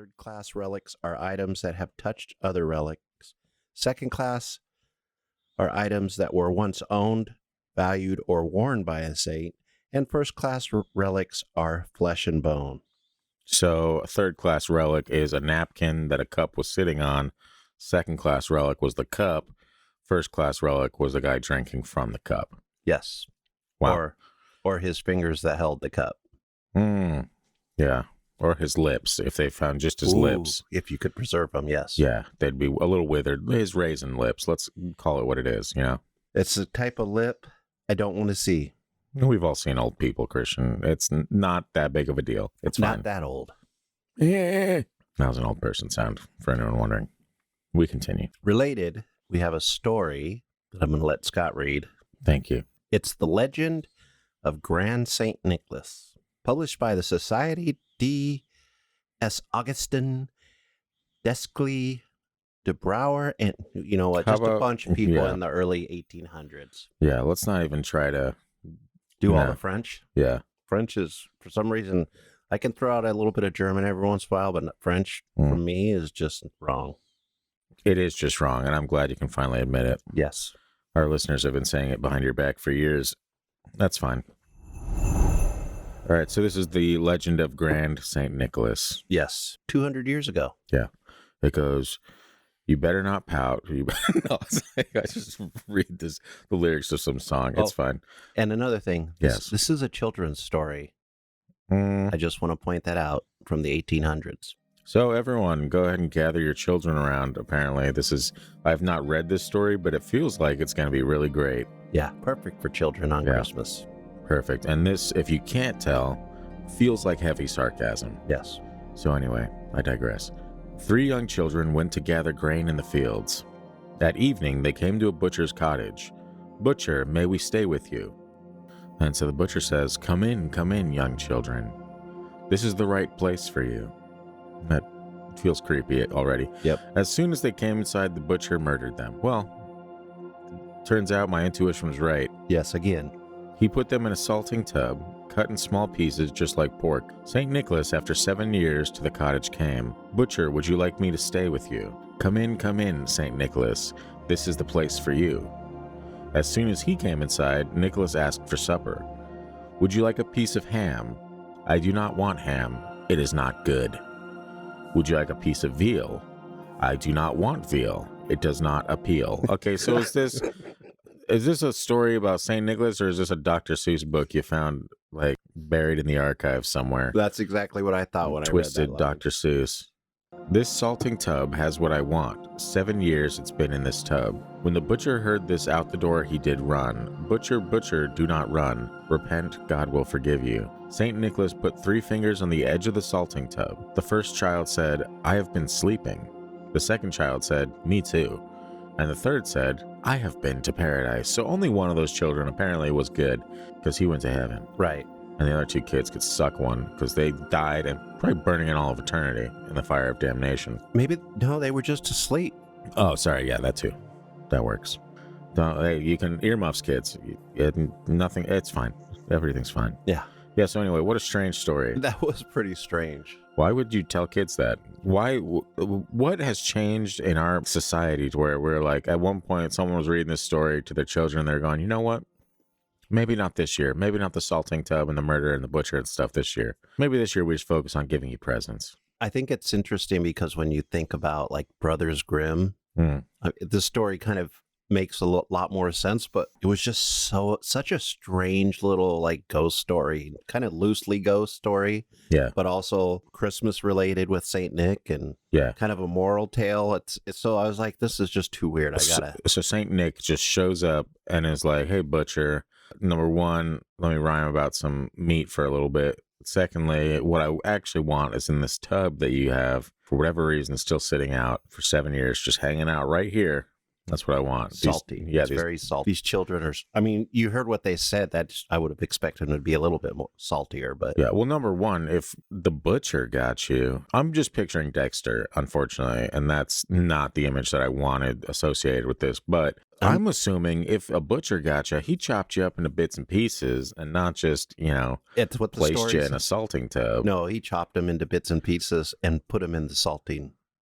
Third class relics are items that have touched other relics. Second class are items that were once owned, valued, or worn by a saint. And first class relics are flesh and bone. So a third class relic is a napkin that a cup was sitting on. Second class relic was the cup. First class relic was the guy drinking from the cup. Yes. Wow. Or his fingers that held the cup. Yeah. Or his lips, if they found just his lips. If you could preserve them, yes. Yeah, they'd be a little withered. His raisin lips. Let's call it what it is, you know? It's a type of lip I don't want to see. We've all seen old people, Christian. It's not that big of a deal. It's fine. Not that old. Yeah. That was an old person sound, for anyone wondering. We continue. Related, we have a story that I'm going to let Scott read. Thank you. It's The Legend of Grand St. Nicholas, published by the Society D. S. Augustin Desclée de Brouwer, and you know what, just a bunch of people in the early 1800s. Yeah, let's not even try to do all the French. Yeah. French is, for some reason, I can throw out a little bit of German every once in a while, but French, for me, is just wrong. It is just wrong, and I'm glad you can finally admit it. Yes. Our listeners have been saying it behind your back for years. That's fine. All right, so this is the legend of Grand St. Nicholas. Yes, 200 years ago. Yeah. It goes, you better not pout. You better not. I just read the lyrics of some song. It's fine. And another thing. This is a children's story. I just want to point that out, from the 1800s. So everyone, go ahead and gather your children around. Apparently, I've not read this story, but it feels like it's going to be really great. Yeah, perfect for children on Christmas. Perfect. And this, if you can't tell, feels like heavy sarcasm. Yes. So anyway, I digress. 3 young children went to gather grain in the fields. That evening, they came to a butcher's cottage. Butcher, may we stay with you? And so the butcher says, come in, young children. This is the right place for you. That feels creepy already. Yep. As soon as they came inside, the butcher murdered them. Well, turns out my intuition was right. Yes, again. He put them in a salting tub, cut in small pieces just like pork. St. Nicholas, after 7 years, to the cottage came. Butcher, would you like me to stay with you? Come in, St. Nicholas. This is the place for you. As soon as he came inside, Nicholas asked for supper. Would you like a piece of ham? I do not want ham. It is not good. Would you like a piece of veal? I do not want veal. It does not appeal. Okay, so is this a story about St. Nicholas, or is this a Dr. Seuss book you found like buried in the archive somewhere? That's exactly what I thought when Twisted I read that line. Dr. Seuss. This salting tub has what I want. 7 years it's been in this tub. When the butcher heard this out the door, he did run. Butcher, butcher, do not run. Repent, God will forgive you. St. Nicholas put 3 fingers on the edge of the salting tub. The first child said, I have been sleeping. The second child said, me too. And the third said, I have been to paradise. So only one of those children apparently was good, because he went to heaven. Right. And the other 2 kids could suck one, because they died and probably burning in all of eternity in the fire of damnation. Maybe, no, they were just asleep. Oh, sorry. Yeah, that too. That works. Hey, you can earmuffs, kids. Nothing. It's fine. Everything's fine. Yeah. Yeah, so anyway, what a strange story. That was pretty strange. Why would you tell kids that? What has changed in our society to where we're like, at one point, someone was reading this story to their children, and they're going, you know what? Maybe not this year. Maybe not the salting tub and the murder and the butcher and stuff this year. Maybe this year we just focus on giving you presents. I think it's interesting because when you think about like Brothers Grimm, this story kind of makes a lot more sense, but it was just such a strange little like ghost story, kind of loosely ghost story. Yeah. But also Christmas related with Saint Nick, and kind of a moral tale. It's so I was like, this is just too weird. So Saint Nick just shows up and is like, hey, butcher, number one, let me rhyme about some meat for a little bit. Secondly, what I actually want is in this tub that you have, for whatever reason, still sitting out for 7 years, just hanging out right here. That's what I want. Salty. It's very salty. These children are, I mean, you heard what they said. I would have expected them to be a little bit more saltier, but. Yeah, well, number one, if the butcher got you, I'm just picturing Dexter, unfortunately, and that's not the image that I wanted associated with this, but I'm assuming if a butcher got you, he chopped you up into bits and pieces and not just, it's what placed you in a salting tub. No, he chopped them into bits and pieces and put them in the salting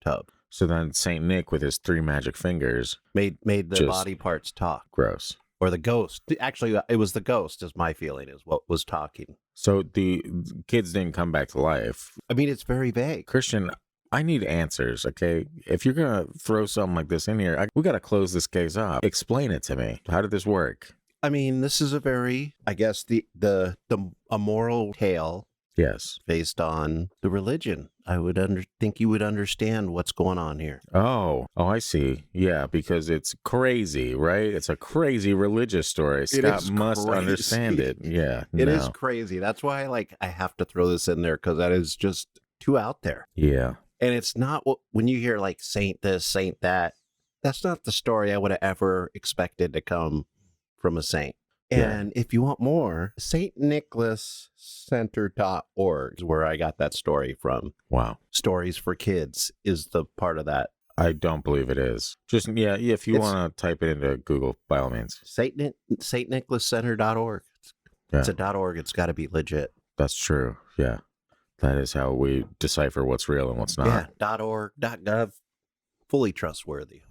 tub. So then Saint Nick with his 3 magic fingers made the body parts talk. Gross. Or the ghost. Actually, it was the ghost, is my feeling, is what was talking. So the kids didn't come back to life. I mean, it's very vague. Christian, I need answers, okay? If you're going to throw something like this in here, we got to close this case off. Explain it to me. How did this work? I mean, this is a very, I guess, a moral tale. Yes. Based on the religion. I would think you would understand what's going on here. Oh, I see. Yeah, because it's crazy, right? It's a crazy religious story. Scott must understand it. Yeah. It is crazy. That's why I have to throw this in there, because that is just too out there. Yeah. And it's not when you hear saint this, saint that, that's not the story I would have ever expected to come from a saint. And if you want more, stnicholascenter.org is where I got that story from. Wow. Stories for Kids is the part of that. I don't believe it is. Just, if you want to type it into Google, by all means. stnicholascenter.org. It's a .org. It's got to be legit. That's true. Yeah. That is how we decipher what's real and what's not. Yeah. .org, .gov. Fully trustworthy.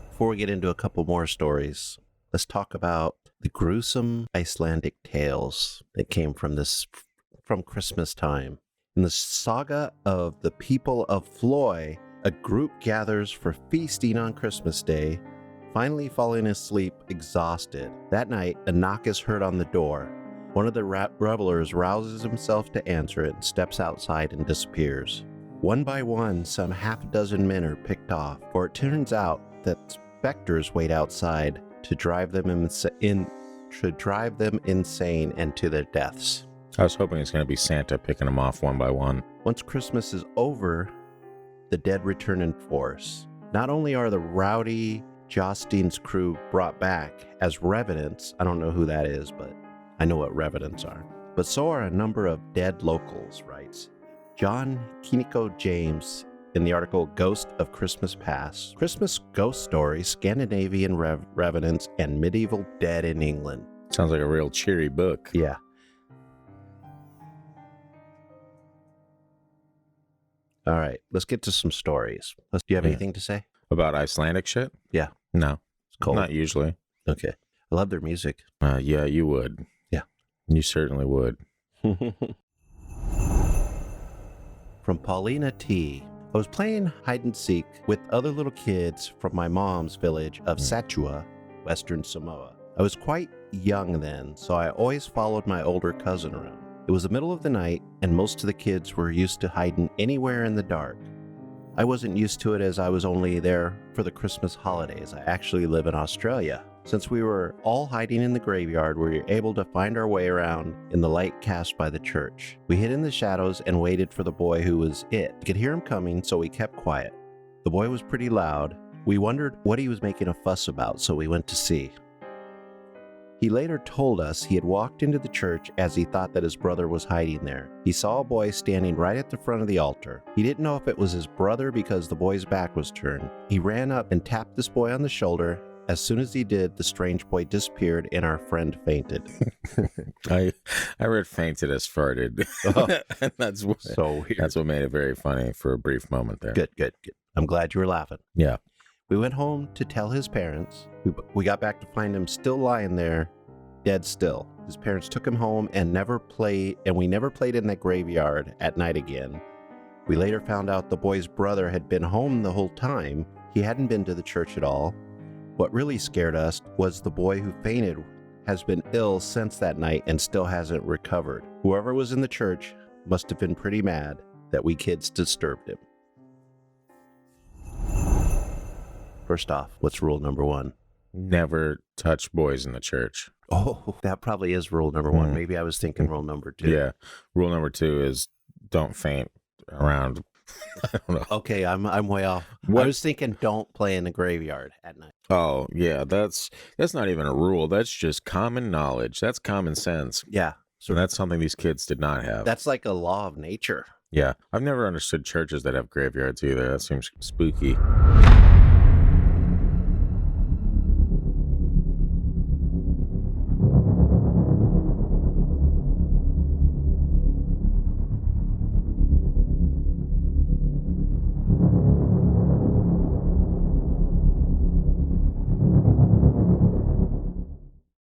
Before we get into a couple more stories, let's talk about the gruesome Icelandic tales that came from Christmas time. In the saga of the people of Flói, a group gathers for feasting on Christmas Day, finally falling asleep exhausted. That night, a knock is heard on the door. One of the revelers rouses himself to answer it and steps outside and disappears. One by one, some half a dozen men are picked off, for it turns out that specters wait outside to drive them insane and to their deaths. I was hoping it's going to be Santa picking them off one by one. Once Christmas is over, the dead return in force. Not only are the rowdy Jostein's crew brought back as revenants, I don't know who that is, but I know what revenants are, but so are a number of dead locals, writes John Kiniko James in the article Ghost of Christmas Past, Christmas Ghost Stories, Scandinavian Revenants, and Medieval Dead in England. Sounds like a real cheery book. Yeah. All right, let's get to some stories. Do you have anything to say? About Icelandic shit? Yeah. No. It's cold. Not usually. Okay. I love their music. Yeah, you would. Yeah. You certainly would. From Paulina T. I was playing hide and seek with other little kids from my mom's village of Satua, Western Samoa. I was quite young then, so I always followed my older cousin around. It was the middle of the night, and most of the kids were used to hiding anywhere in the dark. I wasn't used to it as I was only there for the Christmas holidays. I actually live in Australia. Since we were all hiding in the graveyard, we were able to find our way around in the light cast by the church. We hid in the shadows and waited for the boy who was it. We could hear him coming, so we kept quiet. The boy was pretty loud. We wondered what he was making a fuss about, so we went to see. He later told us he had walked into the church as he thought that his brother was hiding there. He saw a boy standing right at the front of the altar. He didn't know if it was his brother because the boy's back was turned. He ran up and tapped this boy on the shoulder. As soon as he did, the strange boy disappeared and our friend fainted. I read fainted as farted. Oh, that's so weird. That's what made it very funny for a brief moment there. Good. I'm glad you were laughing. Yeah. We went home to tell his parents. We got back to find him still lying there, dead still. His parents took him home and we never played in that graveyard at night again. We later found out the boy's brother had been home the whole time. He hadn't been to the church at all. What really scared us was the boy who fainted has been ill since that night and still hasn't recovered. Whoever was in the church must have been pretty mad that we kids disturbed him. First off, what's rule number 1? Never touch boys in the church. Oh, that probably is rule number 1. Maybe I was thinking rule number 2. Yeah. Rule number 2 is don't faint around I don't know. Okay, I'm way off. What? I was thinking don't play in the graveyard at night. Oh, yeah, that's not even a rule. That's just common knowledge. That's common sense. Yeah. So that's something these kids did not have. That's like a law of nature. Yeah. I've never understood churches that have graveyards either. That seems spooky.